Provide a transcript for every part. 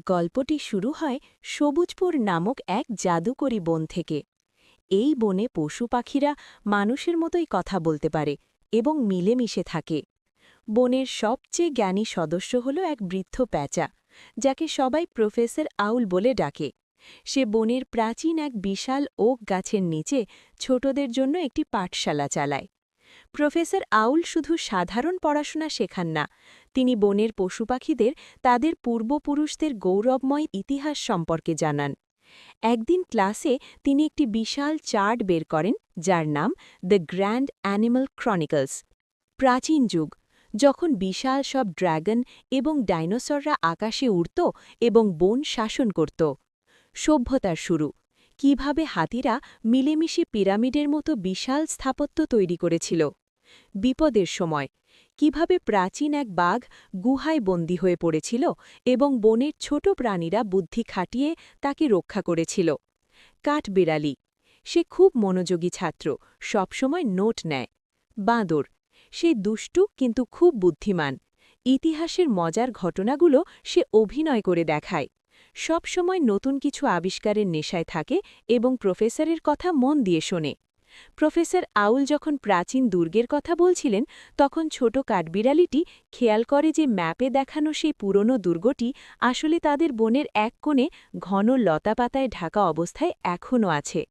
গল্পটি শুরু হয় সবুজপুর নামক এক জাদুকরী বন থেকে। এই বনে পশু পাখিরা মানুষের মতোই কথা বলতে পারে এবং মিলেমিশে থাকে। বনের সবচেয়ে জ্ঞানী সদস্য হল এক বৃদ্ধ প্যাঁচা, যাকে সবাই প্রফেসর আউল বলে ডাকে। সে বনের প্রাচীন এক বিশাল ওক গাছের নিচে ছোটদের জন্য একটি পাঠশালা চালায়। প্রফেসর আউল শুধু সাধারণ পড়াশোনা শেখান না, তিনি বনের পশুপাখিদের তাদের পূর্বপুরুষদের গৌরবময় ইতিহাস সম্পর্কে জানান। একদিন ক্লাসে তিনি একটি বিশাল চার্ট বের করেন, যার নাম দ্য গ্র্যান্ড অ্যানিমাল ক্রনিকলস। প্রাচীন যুগ, যখন বিশাল সব ড্র্যাগন এবং ডাইনোসররা আকাশে উড়ত এবং বন শাসন করত। সভ্যতার শুরু, কিভাবে হাতিরা মিলেমিশে পিরামিডের মতো বিশাল স্থাপত্য তৈরি করেছিল। বিপদের সময়, কিভাবে প্রাচীন এক বাঘ গুহায় বন্দী হয়ে পড়েছিল এবং বনের ছোট প্রাণীরা বুদ্ধি খাটিয়ে তাকে রক্ষা করেছিল। কাঠবিড়ালি, সে খুব মনোযোগী ছাত্র, সবসময় নোট নেয়। বাঁদর, সে দুষ্টু কিন্তু খুব বুদ্ধিমান। ইতিহাসের মজার ঘটনাগুলো সে অভিনয় করে দেখায়। সবসময় নতুন কিছু আবিষ্কারের নেশায় থাকে এবং প্রফেসরের কথা মন দিয়ে শোনে। প্রফেসর আউল যখন প্রাচীন দুর্গের কথা বলছিলেন, তখন ছোট কাঠবিড়ালিটি খেয়াল করে যে ম্যাপে দেখানো সেই পুরনো দুর্গটি আসলে তাদের বনের এক কোণে ঘন লতাপাতায় ঢাকা অবস্থায় এখনও আছে।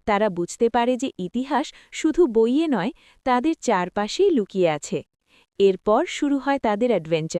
তারা বুঝতে পারে যে ইতিহাস শুধু বইয়ে নয়, তাদের চারপাশেই লুকিয়ে আছে। এরপর শুরু হয় তাদের অ্যাডভেঞ্চার।